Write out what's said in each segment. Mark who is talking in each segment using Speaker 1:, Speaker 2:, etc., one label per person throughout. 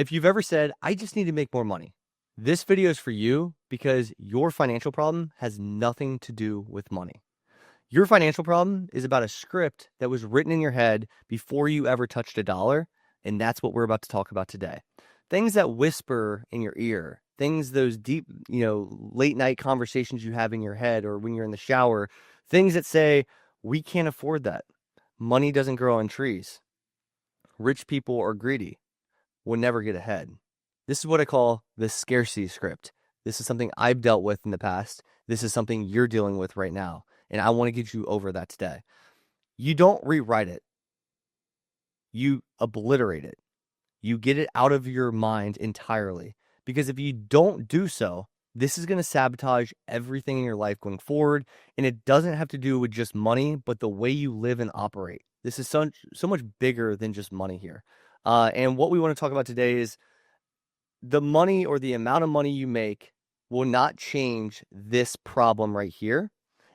Speaker 1: If you've ever said, I just need to make more money, this video is for you because your financial problem has nothing to do with money. Your financial problem is about a script that was written in your head before you ever touched a dollar, and that's what we're about to talk about today. Things that whisper in your ear, things, those deep, late night conversations you have in your head or when you're in the shower, things that say, we can't afford that. Money doesn't grow on trees. Rich people are greedy. Will never get ahead. This is what I call the scarcity script. This is something I've dealt with in the past. This is something you're dealing with right now. And I want to get you over that today. You don't rewrite it. You obliterate it. You get it out of your mind entirely. Because if you don't do so, this is going to sabotage everything in your life going forward. And it doesn't have to do with just money, but the way you live and operate. This is so much bigger than just money here. And what we want to talk about today is the money or the amount of money you make will not change this problem right here.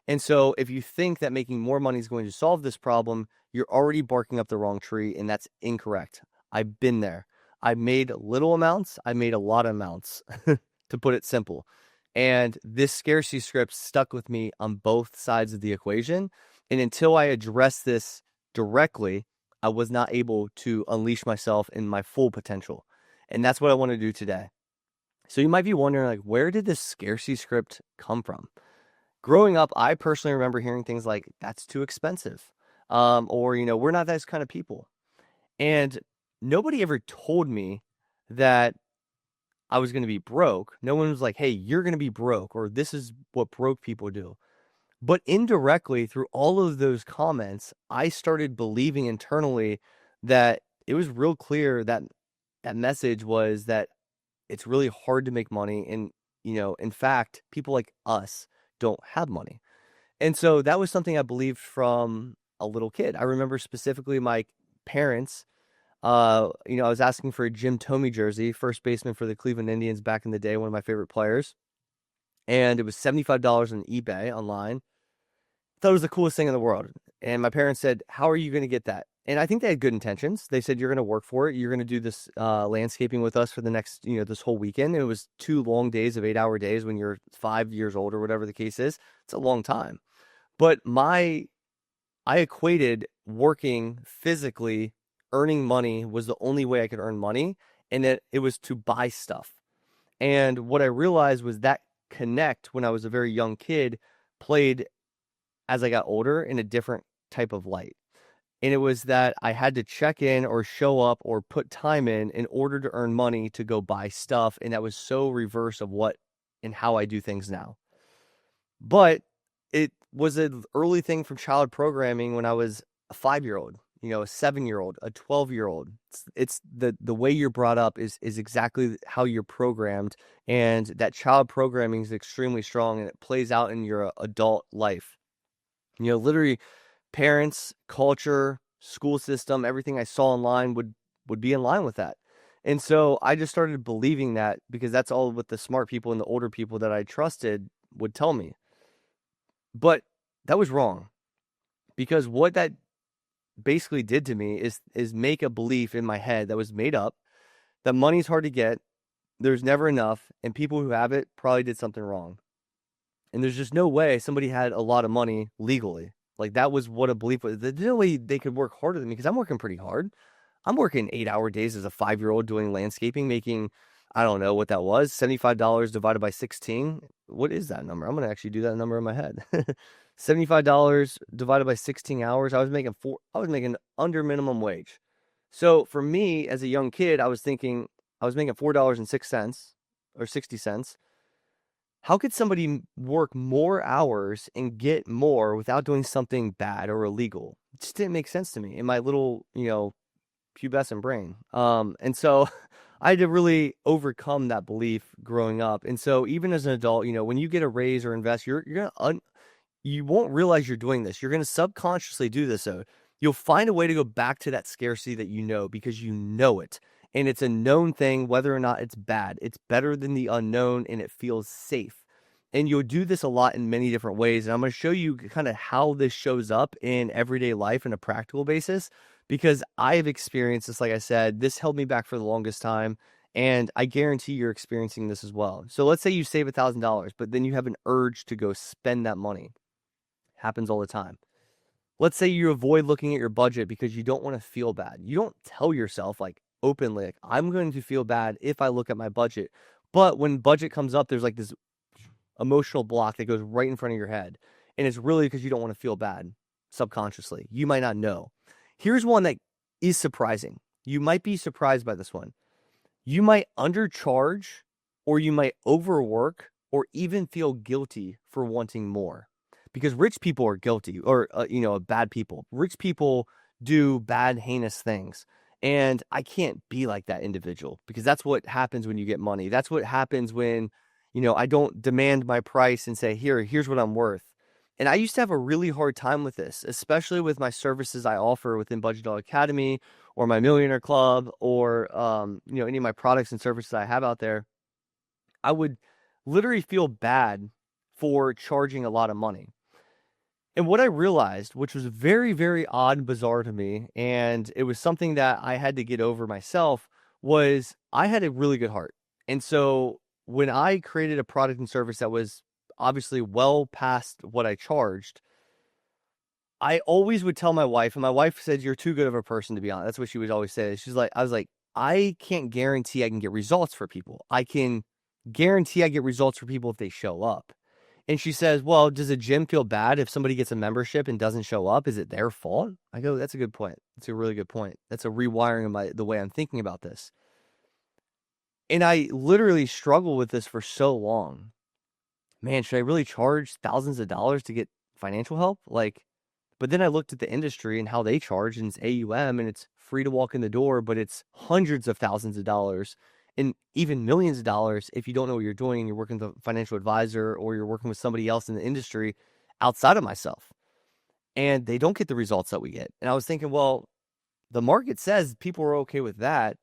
Speaker 1: And so if you think that making more money is going to solve this problem, you're already barking up the wrong tree, and that's incorrect. I've been there. I made little amounts. I made a lot of amounts, to put it simple. And this scarcity script stuck with me on both sides of the equation. And until I address this directly, I was not able to unleash myself in my full potential. And that's what I want to do today. So you might be wondering, like, where did this scarcity script come from? Growing up, I personally remember hearing things like, that's too expensive. Or, we're not those kind of people. And nobody ever told me that I was going to be broke. No one was like, hey, you're going to be broke, or this is what broke people do. But indirectly, through all of those comments, I started believing internally that it was real clear that that message was that it's really hard to make money. And, in fact, people like us don't have money. And so that was something I believed from a little kid. I remember specifically my parents, I was asking for a Jim Thome jersey, first baseman for the Cleveland Indians back in the day, one of my favorite players. And it was $75 on eBay online. I thought it was the coolest thing in the world. And my parents said, how are you going to get that? And I think they had good intentions. They said, you're going to work for it. You're going to do this landscaping with us for the next, this whole weekend. And it was 2 long days of 8-hour days when you're 5 years old or whatever the case is. It's a long time. But I equated working physically, earning money was the only way I could earn money. And that it was to buy stuff. And what I realized was that connect when I was a very young kid played as I got older in a different type of light. And it was that I had to check in or show up or put time in order to earn money to go buy stuff. And that was so reverse of what and how I do things now. But it was an early thing from child programming when I was a 5-year-old, a 7-year-old, a 12-year-old. It's the way you're brought up is exactly how you're programmed. And that child programming is extremely strong, and it plays out in your adult life. Literally parents, culture, school system, everything I saw online would be in line with that. And so I just started believing that because that's all what the smart people and the older people that I trusted would tell me. But that was wrong, because what that basically did to me is make a belief in my head that was made up, that money's hard to get, there's never enough, and people who have it probably did something wrong. And there's just no way somebody had a lot of money legally. Like, that was what a belief was. There's no way they could work harder than me, because I'm working pretty hard. I'm working 8-hour days as a 5-year-old doing landscaping, making, I don't know what that was, $75 divided by 16. What is that number? I'm going to actually do that number in my head. $75 divided by 16 hours. I was making under minimum wage. So for me as a young kid, I was thinking I was making $4.06 or 60 cents. How could somebody work more hours and get more without doing something bad or illegal? It just didn't make sense to me in my little, pubescent brain. And so I had to really overcome that belief growing up. And so even as an adult, when you get a raise or invest, you won't realize you're doing this. You're going to subconsciously do this. So you'll find a way to go back to that scarcity that because you know it. And it's a known thing, whether or not it's bad. It's better than the unknown, and it feels safe. And you'll do this a lot in many different ways. And I'm going to show you kind of how this shows up in everyday life on a practical basis, because I have experienced this. Like I said, this held me back for the longest time. And I guarantee you're experiencing this as well. So let's say you save $1,000, but then you have an urge to go spend that money. Happens all the time. Let's say you avoid looking at your budget because you don't want to feel bad. You don't tell yourself like openly, like, I'm going to feel bad if I look at my budget. But when budget comes up, there's like this emotional block that goes right in front of your head. And it's really because you don't want to feel bad subconsciously. You might not know. Here's one that is surprising. You might be surprised by this one. You might undercharge, or you might overwork, or even feel guilty for wanting more. Because rich people are guilty, or bad people. Rich people do bad, heinous things. And I can't be like that individual, because that's what happens when you get money. That's what happens when, I don't demand my price and say, here's what I'm worth. And I used to have a really hard time with this, especially with my services I offer within Budget Dog Academy, or my Millionaire Club, or any of my products and services I have out there. I would literally feel bad for charging a lot of money. And what I realized, which was very, very odd and bizarre to me, and it was something that I had to get over myself, was I had a really good heart. And so when I created a product and service that was obviously well past what I charged, I always would tell my wife, and my wife said, "You're too good of a person to be honest." That's what she would always say. I was like, I can't guarantee I can get results for people. I can guarantee I get results for people if they show up. And she says, well, does a gym feel bad if somebody gets a membership and doesn't show up? Is it their fault? I go, that's a good point. That's a really good point. That's a rewiring of the way I'm thinking about this. And I literally struggle with this for so long. Man, should I really charge thousands of dollars to get financial help? But then I looked at the industry and how they charge, and it's AUM, and it's free to walk in the door, but it's hundreds of thousands of dollars and even millions of dollars if you don't know what you're doing and you're working with a financial advisor, or you're working with somebody else in the industry outside of myself. And they don't get the results that we get. And I was thinking, well, the market says people are okay with that.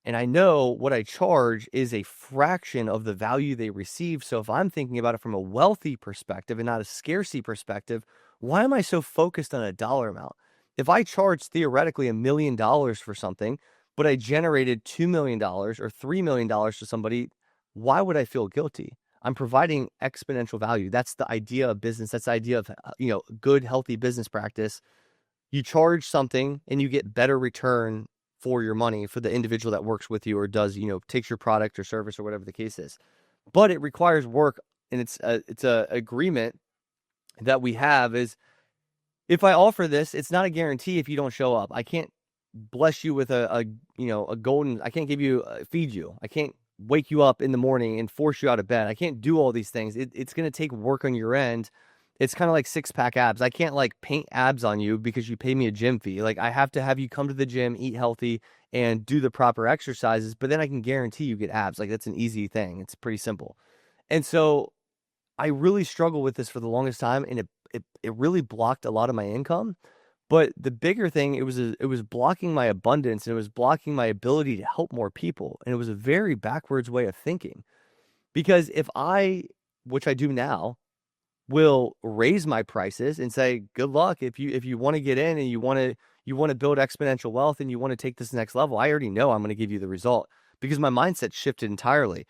Speaker 1: And I know what I charge is a fraction of the value they receive. So if I'm thinking about it from a wealthy perspective and not a scarcity perspective, why am I so focused on a dollar amount? If I charge theoretically $1 million for something, but I generated $2 million or $3 million to somebody, why would I feel guilty? I'm providing exponential value. That's the idea of business. That's the idea of, good, healthy business practice. You charge something and you get better return for your money for the individual that works with you or does, takes your product or service or whatever the case is. But it requires work, and it's a agreement that we have is, if I offer this, it's not a guarantee if you don't show up. I can't bless you with a golden, I can't feed you. I can't wake you up in the morning and force you out of bed. I can't do all these things. It's going to take work on your end. It's kind of like 6-pack abs. I can't paint abs on you because you pay me a gym fee. I have to have you come to the gym, eat healthy, and do the proper exercises, but then I can guarantee you get abs. That's an easy thing. It's pretty simple. And so I really struggled with this for the longest time, and it really blocked a lot of my income. But the bigger thing, it was blocking my abundance, and it was blocking my ability to help more people. And it was a very backwards way of thinking. Because if which I do now, will raise my prices and say, good luck if you want to get in and you want to build exponential wealth and you want to take this next level, I already know I'm going to give you the result, because my mindset shifted entirely.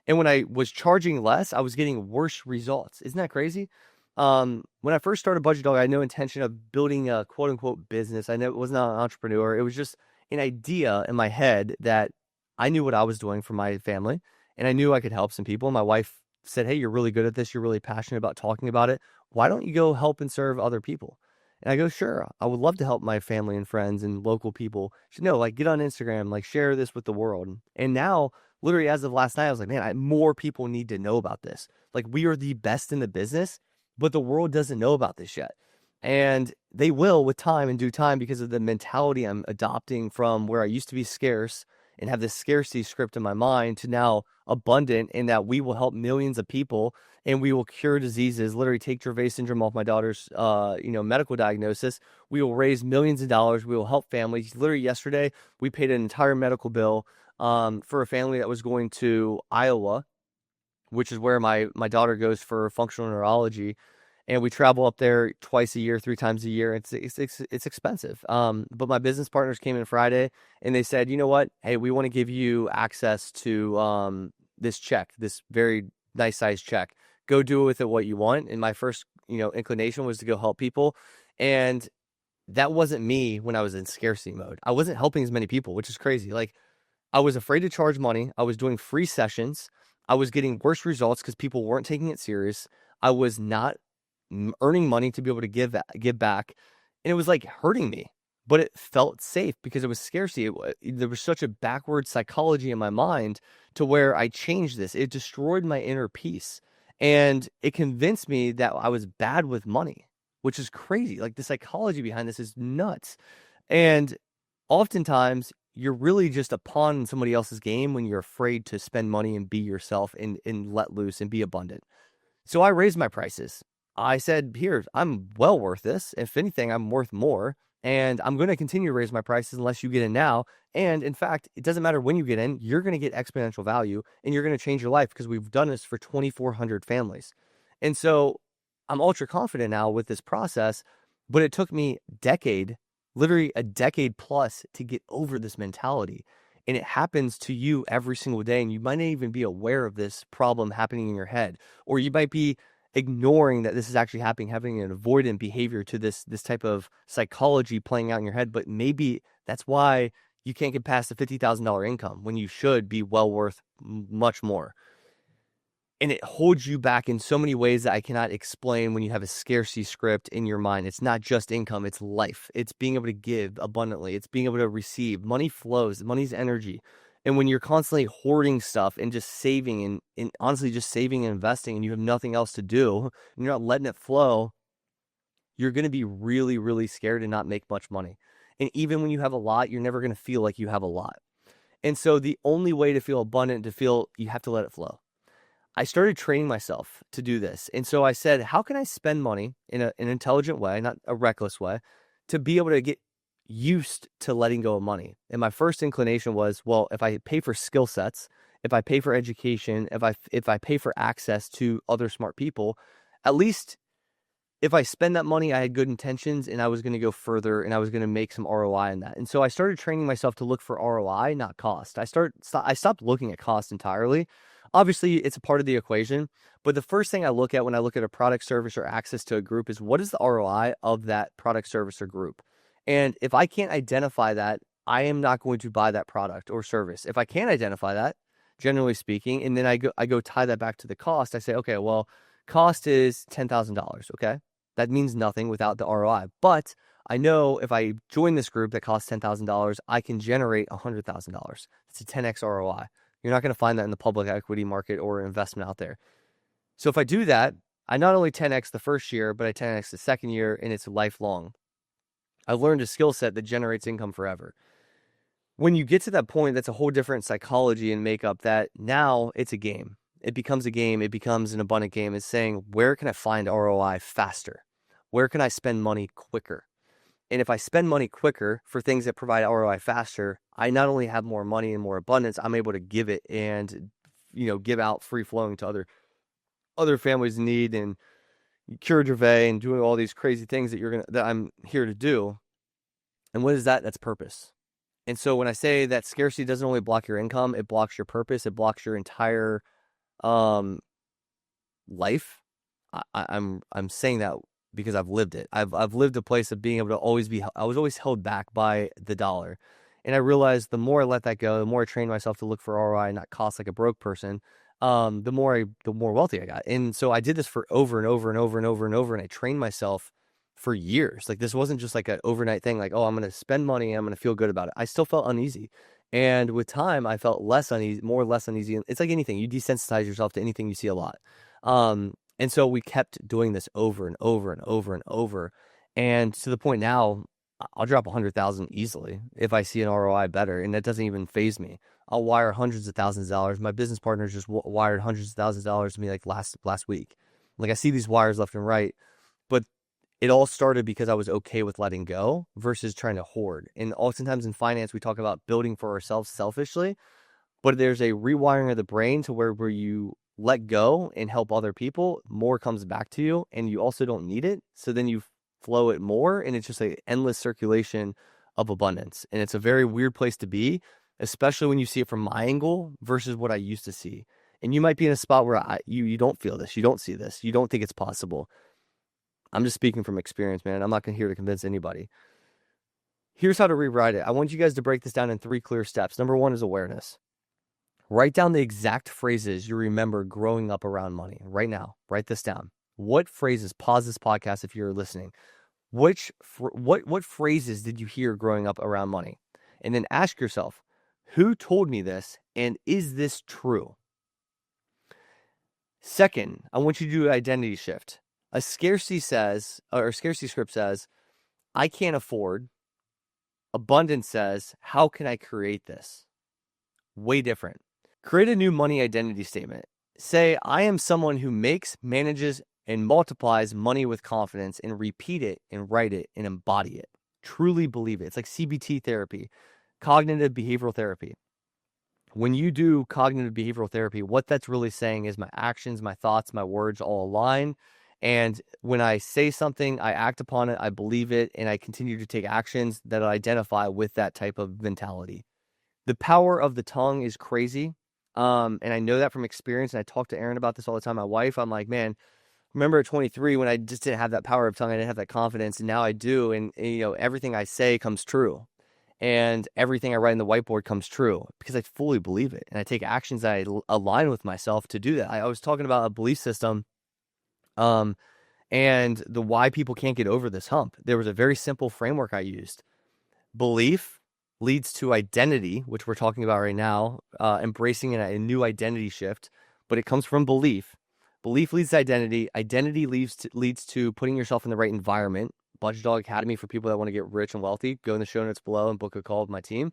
Speaker 1: And when I was charging less, I was getting worse results. Isn't that crazy? When I first started Budget Dog, I had no intention of building a quote unquote business. I was not an entrepreneur. It was just an idea in my head that I knew what I was doing for my family, and I knew I could help some people. My wife said, hey, you're really good at this. You're really passionate about talking about it. Why don't you go help and serve other people? And I go, sure, I would love to help my family and friends and local people. She said, no, get on Instagram, share this with the world. And now, literally as of last night, I was like, man, more people need to know about this. We are the best in the business, but the world doesn't know about this yet. And they will with time and due time, because of the mentality I'm adopting from where I used to be scarce and have this scarcity script in my mind to now abundant, in that we will help millions of people and we will cure diseases. Literally take Dravet syndrome off my daughter's medical diagnosis. We will raise millions of dollars. We will help families. Literally yesterday, we paid an entire medical bill for a family that was going to Iowa, which is where my daughter goes for functional neurology. and we travel up there twice a year, 3 times a year. It's expensive. But my business partners came in Friday and they said, you know what? Hey, we want to give you access to this check, this very nice size check. Go do with it what you want. And my first, inclination was to go help people. And that wasn't me when I was in scarcity mode. I wasn't helping as many people, which is crazy. Like, I was afraid to charge money. I was doing free sessions. I was getting worse results because people weren't taking it serious. I was not earning money to be able to give back, and it was like hurting me. But it felt safe because it was scarcity. There was such a backward psychology in my mind to where I changed this. It destroyed my inner peace, and it convinced me that I was bad with money, which is crazy. Like, the psychology behind this is nuts. And oftentimes you're really just a pawn in somebody else's game when you're afraid to spend money and be yourself and let loose and be abundant. So I raised my prices. I said, here, I'm well worth this. If anything, I'm worth more. And I'm going to continue to raise my prices unless you get in now. And in fact, it doesn't matter when you get in, you're going to get exponential value and you're going to change your life because we've done this for 2,400 families. And so I'm ultra confident now with this process, but it took me literally a decade plus to get over this mentality. And it happens to you every single day. And you might not even be aware of this problem happening in your head, or you might be ignoring that this is actually having an avoidant behavior to this type of psychology playing out in your head. But maybe that's why you can't get past the $50,000 income when you should be well worth much more. And it holds you back in so many ways that I cannot explain when you have a scarcity script in your mind. It's not just income, it's life. It's being able to give abundantly. It's being able to receive. Money flows, money's energy. And when you're constantly hoarding stuff and just saving and honestly just saving and investing and you have nothing else to do and you're not letting it flow, you're going to be really, really scared and not make much money. And even when you have a lot, you're never going to feel like you have a lot. And so the only way to feel abundant, you have to let it flow. I started training myself to do this. And so I said, how can I spend money in an intelligent way, not a reckless way, to be able to get used to letting go of money? And my first inclination was, well, if I pay for skill sets, if I pay for education, if I pay for access to other smart people, at least if I spend that money, I had good intentions and I was going to go further and I was going to make some ROI in that. And so I started training myself to look for ROI, not cost. I stopped looking at cost entirely. Obviously, it's a part of the equation, but the first thing I look at when I look at a product, service, or access to a group is what is the ROI of that product, service, or group? And if I can't identify that, I am not going to buy that product or service. If I can't identify that, generally speaking, and then I go tie that back to the cost, I say, okay, well, cost is $10,000. Okay. That means nothing without the ROI. But I know if I join this group that costs $10,000, I can generate $100,000. It's a 10x ROI. You're not going to find that in the public equity market or investment out there. So if I do that, I not only 10x the first year, but I 10x the second year, and it's lifelong. I've learned a skill set that generates income forever. When you get to that point, that's a whole different psychology and makeup that now it's a game. It becomes a game. It becomes an abundant game. It's saying, where can I find ROI faster? Where can I spend money quicker? And if I spend money quicker for things that provide ROI faster, I not only have more money and more abundance, I'm able to give it and, give out free flowing to other families in need and cure Gervais and doing all these crazy things that I'm here to do. And what is that? That's purpose. And so when I say that scarcity doesn't only block your income, it blocks your purpose. It blocks your entire life. I'm saying that because I've lived it. I've lived a place of being able to I was always held back by the dollar. And I realized the more I let that go, the more I trained myself to look for ROI and not cost like a broke person, the more wealthy I got. And so I did this for over and over and over and over and over. And I trained myself for years. Like, this wasn't just like an overnight thing. Like, oh, I'm going to spend money and I'm going to feel good about it. I still felt uneasy. And with time, I felt less uneasy. It's like anything. You desensitize yourself to anything you see a lot. And so we kept doing this over and over and over and over. And to the point now, I'll drop 100,000 easily if I see an ROI better. And that doesn't even faze me. I'll wire hundreds of thousands of dollars. My business partners just wired hundreds of thousands of dollars to me like last week. Like, I see these wires left and right, but it all started because I was okay with letting go versus trying to hoard. And oftentimes in finance, we talk about building for ourselves selfishly, but there's a rewiring of the brain to where you let go and help other people, more comes back to you, and you also don't need it. So then you flow it more, and it's just an endless circulation of abundance. And it's a very weird place to be, especially when you see it from my angle versus what I used to see. And you might be in a spot where you don't feel this, you don't see this, you don't think it's possible. I'm just speaking from experience, man. I'm not here to convince anybody. Here's how to rewrite it. I want you guys to break this down in 3 clear steps. Number 1 is awareness. Write down the exact phrases you remember growing up around money right now. Write this down. What phrases? Pause this podcast if you're listening. What phrases did you hear growing up around money? And then ask yourself, who told me this, and is this true? Second, I want you to do an identity shift. A scarcity script says, I can't afford. Abundance says, how can I create this? Way different. Create a new money identity statement. Say, I am someone who makes, manages, and multiplies money with confidence, and repeat it and write it and embody it. Truly believe it. It's like CBT therapy, cognitive behavioral therapy. When you do cognitive behavioral therapy, what that's really saying is my actions, my thoughts, my words all align. And when I say something, I act upon it, I believe it, and I continue to take actions that identify with that type of mentality. The power of the tongue is crazy. And I know that from experience. And I talk to Erin about this all the time. My wife, I'm like, man, remember at 23 when I just didn't have that power of tongue, I didn't have that confidence, and now I do. And everything I say comes true. And everything I write in the whiteboard comes true because I fully believe it. And I take actions that I align with myself to do that. I was talking about a belief system and the why people can't get over this hump. There was a very simple framework I used. Belief leads to identity, which we're talking about right now, embracing a new identity shift, but it comes from belief. Belief leads to identity. Identity leads to putting yourself in the right environment. Budget Dog Academy for people that want to get rich and wealthy. Go in the show notes below and book a call with my team.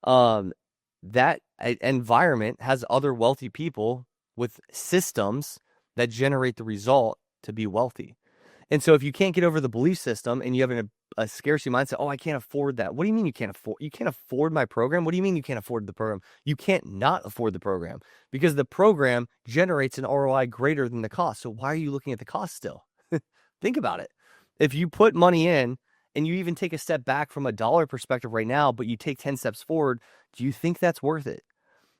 Speaker 1: That environment has other wealthy people with systems that generate the result to be wealthy. And so if you can't get over the belief system and you have a scarcity mindset, oh, I can't afford that. What do you mean you can't afford? You can't afford my program? What do you mean you can't afford the program? You can't not afford the program because the program generates an ROI greater than the cost. So why are you looking at the cost still? Think about it. If you put money in and you even take a step back from a dollar perspective right now, but you take 10 steps forward, do you think that's worth it?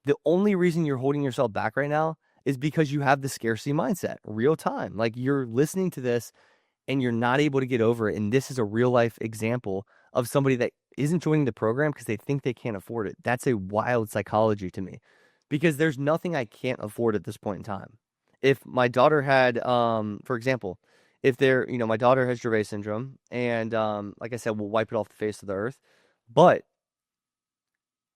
Speaker 1: The only reason you're holding yourself back right now is because you have the scarcity mindset, real time. Like you're listening to this and you're not able to get over it. And this is a real life example of somebody that isn't joining the program because they think they can't afford it. That's a wild psychology to me because there's nothing I can't afford at this point in time. If my daughter had, for example, my daughter has Dravet syndrome and, like I said, we'll wipe it off the face of the earth. But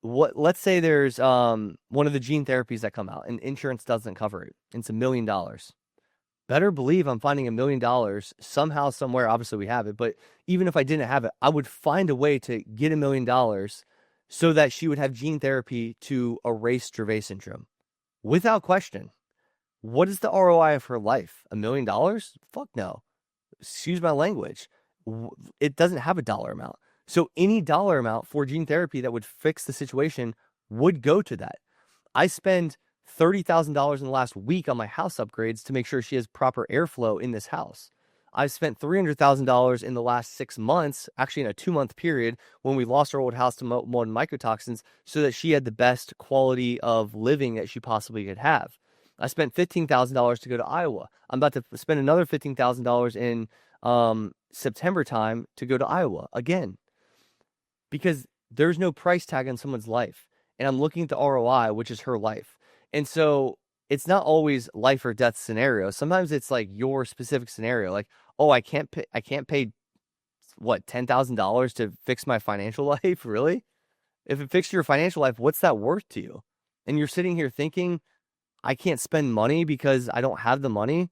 Speaker 1: let's say there's, one of the gene therapies that come out and insurance doesn't cover it. It's $1 million. Better believe I'm finding $1 million somehow, somewhere. Obviously we have it, but even if I didn't have it, I would find a way to get $1 million so that she would have gene therapy to erase Dravet syndrome without question. What is the ROI of her life? $1 million? Fuck no. Excuse my language. It doesn't have a dollar amount. So any dollar amount for gene therapy that would fix the situation would go to that. I spend $30,000 in the last week on my house upgrades to make sure she has proper airflow in this house. I've spent $300,000 in the last 6 months, actually in a 2-month period, when we lost our old house to modern mycotoxins, so that she had the best quality of living that she possibly could have. I spent $15,000 to go to Iowa. I'm about to spend another $15,000 in September time to go to Iowa again, because there's no price tag on someone's life. And I'm looking at the ROI, which is her life. And so it's not always life or death scenario. Sometimes it's like your specific scenario. Like, oh, I can't pay what, $10,000 to fix my financial life? Really? If it fixed your financial life, what's that worth to you? And you're sitting here thinking, I can't spend money because I don't have the money,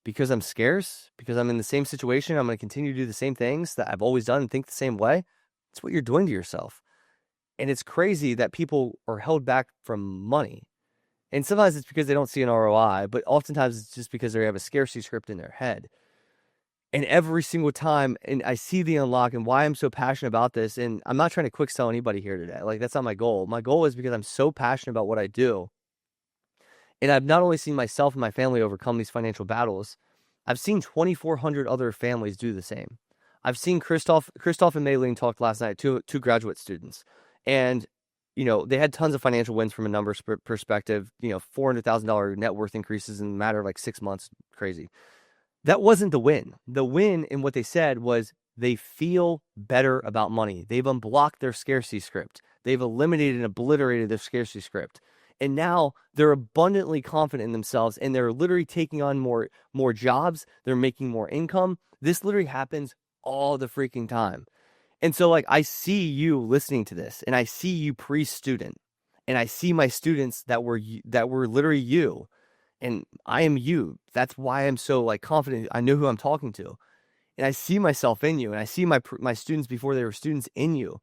Speaker 1: because I'm scarce, because I'm in the same situation. I'm going to continue to do the same things that I've always done and think the same way. That's what you're doing to yourself. And it's crazy that people are held back from money. And sometimes it's because they don't see an ROI, but oftentimes it's just because they have a scarcity script in their head. And every single time, and I see the unlock and why I'm so passionate about this. And I'm not trying to quick sell anybody here today. Like, that's not my goal. My goal is because I'm so passionate about what I do, And I've not only seen myself and my family overcome these financial battles, I've seen 2,400 other families do the same. I've seen Christoph and Maylene talk last night, two graduate students, and they had tons of financial wins from a numbers perspective. $400,000 net worth increases in a matter of like 6 months, crazy. That wasn't the win. The win in what they said was they feel better about money. They've unblocked their scarcity script. They've eliminated and obliterated their scarcity script. And now they're abundantly confident in themselves, and they're literally taking on more jobs. They're making more income. This literally happens all the freaking time. And so like I see you listening to this, and I see you pre-student, and I see my students that were literally you, and I am you. That's why I'm so like confident. I know who I'm talking to. And I see myself in you, and I see my students before they were students in you,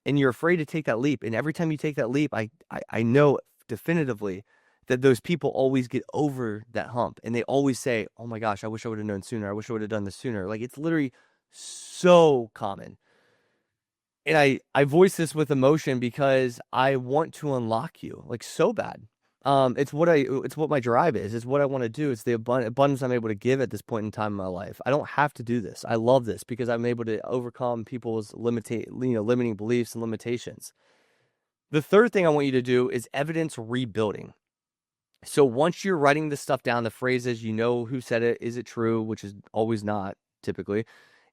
Speaker 1: and you're afraid to take that leap. And every time you take that leap, I know definitively that those people always get over that hump, and they always say, "Oh my gosh, I wish I would have known sooner. I wish I would have done this sooner." Like it's literally so common. And I voice this with emotion because I want to unlock you like so bad. It's what my drive is. It's what I want to do. It's the abundance I'm able to give at this point in time in my life. I don't have to do this. I love this because I'm able to overcome people's limiting beliefs and limitations. The third thing I want you to do is evidence rebuilding. So once you're writing this stuff down, the phrases, who said it, is it true, which is always not typically.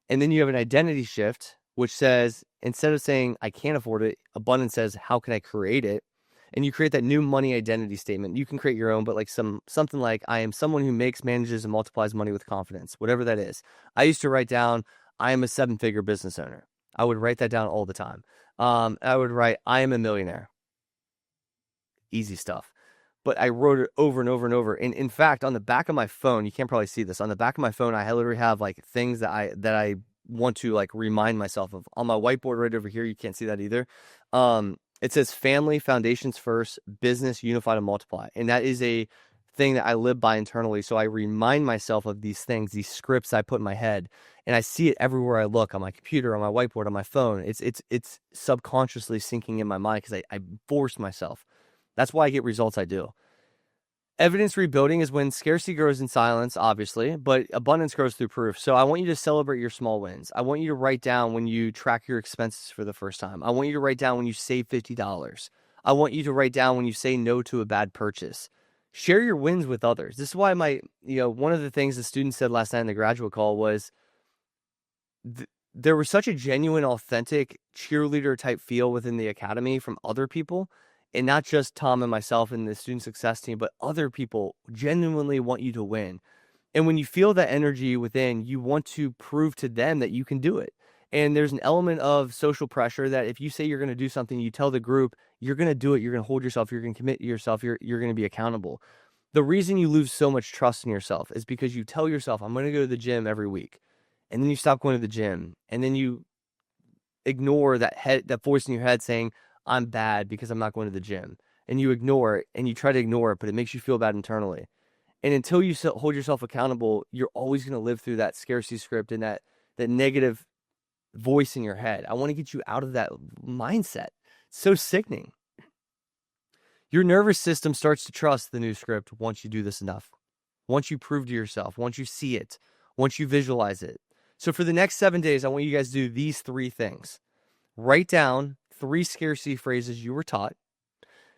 Speaker 1: And then you have an identity shift, which says, instead of saying, I can't afford it, abundance says, how can I create it? And you create that new money identity statement. You can create your own, but like something like, I am someone who makes, manages, and multiplies money with confidence, whatever that is. I used to write down, I am a 7-figure business owner. I would write that down all the time. I would write, I am a millionaire. Easy stuff. But I wrote it over and over and over. And in fact, on the back of my phone, you can't probably see this. On the back of my phone, I literally have like things that I want to like remind myself of. On my whiteboard right over here, you can't see that either. It says family, foundations first, business, unified, and multiply. And that is a thing that I live by internally. So I remind myself of these things, these scripts I put in my head, and I see it everywhere I look, on my computer, on my whiteboard, on my phone. It's subconsciously sinking in my mind because I force myself. That's why I get results I do. Evidence rebuilding is when scarcity grows in silence, obviously, but abundance grows through proof. So I want you to celebrate your small wins. I want you to write down when you track your expenses for the first time. I want you to write down when you save $50. I want you to write down when you say no to a bad purchase. Share your wins with others. This is why one of the things the students said last night in the graduate call was there was such a genuine, authentic cheerleader type feel within the academy from other people. And not just Tom and myself and the student success team, but other people genuinely want you to win. And when you feel that energy within, you want to prove to them that you can do it. And there's an element of social pressure that if you say you're going to do something, you tell the group, you're going to do it, you're going to hold yourself, you're going to commit yourself, you're going to be accountable. The reason you lose so much trust in yourself is because you tell yourself, I'm going to go to the gym every week. And then you stop going to the gym. And then you ignore that voice in your head saying, I'm bad because I'm not going to the gym. And you ignore it, and you try to ignore it, but it makes you feel bad internally. And until you hold yourself accountable, you're always going to live through that scarcity script and that negative voice in your head. I want to get you out of that mindset. It's so sickening. Your nervous system starts to trust the new script once you do this enough. Once you prove to yourself, once you see it, once you visualize it. So for the next 7 days, I want you guys to do these 3 things. Write down 3 scarcity phrases you were taught.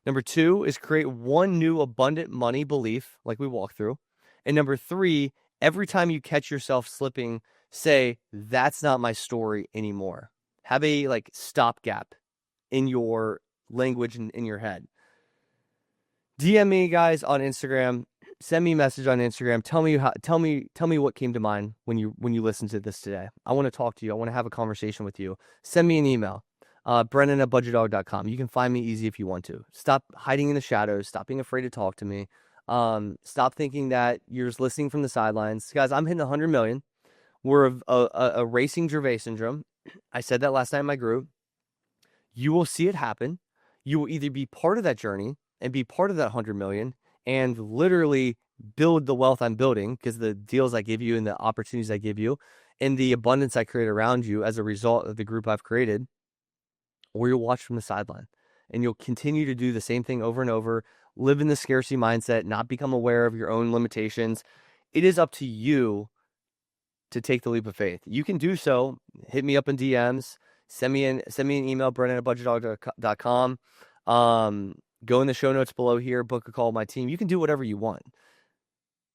Speaker 1: Number 2 is create 1 new abundant money belief, like we walked through. And number 3, every time you catch yourself slipping, say, that's not my story anymore. Have a stopgap in your language and in your head. DM me, guys, on Instagram. Send me a message on Instagram. Tell me what came to mind when you listened to this today. I want to talk to you. I want to have a conversation with you. Send me an email. Brennan@budgetdog.com. You can find me easy if you want to. Stop hiding in the shadows. Stop being afraid to talk to me. Stop thinking that you're just listening from the sidelines. Guys, I'm hitting 100 million. We're a racing Gervais syndrome. I said that last night in my group. You will see it happen. You will either be part of that journey and be part of that 100 million and literally build the wealth I'm building because the deals I give you and the opportunities I give you and the abundance I create around you as a result of the group I've created. Or you'll watch from the sideline and you'll continue to do the same thing over and over, live in the scarcity mindset, not become aware of your own limitations. It is up to you to take the leap of faith. You can do so. Hit me up in DMs. Send me an email, brennan@budgetdog.com. Go in the show notes below here, book a call with my team. You can do whatever you want.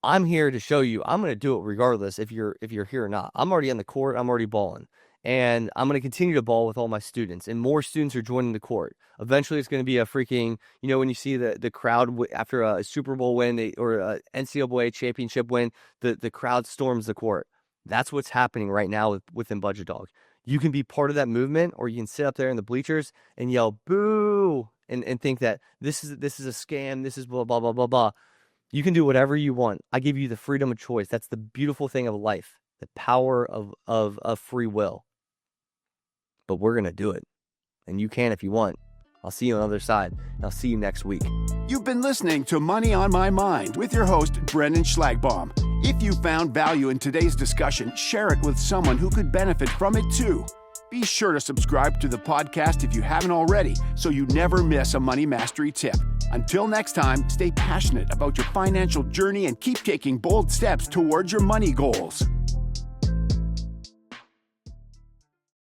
Speaker 1: I'm here to show you. I'm going to do it regardless if you're here or not. I'm already on the court. I'm already balling. And I'm going to continue to ball with all my students. And more students are joining the court. Eventually, it's going to be a freaking, when you see the crowd after a Super Bowl win or a NCAA championship win, the crowd storms the court. That's what's happening right now within Budget Dog. You can be part of that movement, or you can sit up there in the bleachers and yell boo and think that this is a scam. This is blah blah blah blah blah. You can do whatever you want. I give you the freedom of choice. That's the beautiful thing of life, the power of free will. But we're going to do it. And you can if you want. I'll see you on the other side. And I'll see you next week.
Speaker 2: You've been listening to Money on My Mind with your host, Brennan Schlagbaum. If you found value in today's discussion, share it with someone who could benefit from it too. Be sure to subscribe to the podcast if you haven't already, so you never miss a money mastery tip. Until next time, stay passionate about your financial journey and keep taking bold steps towards your money goals.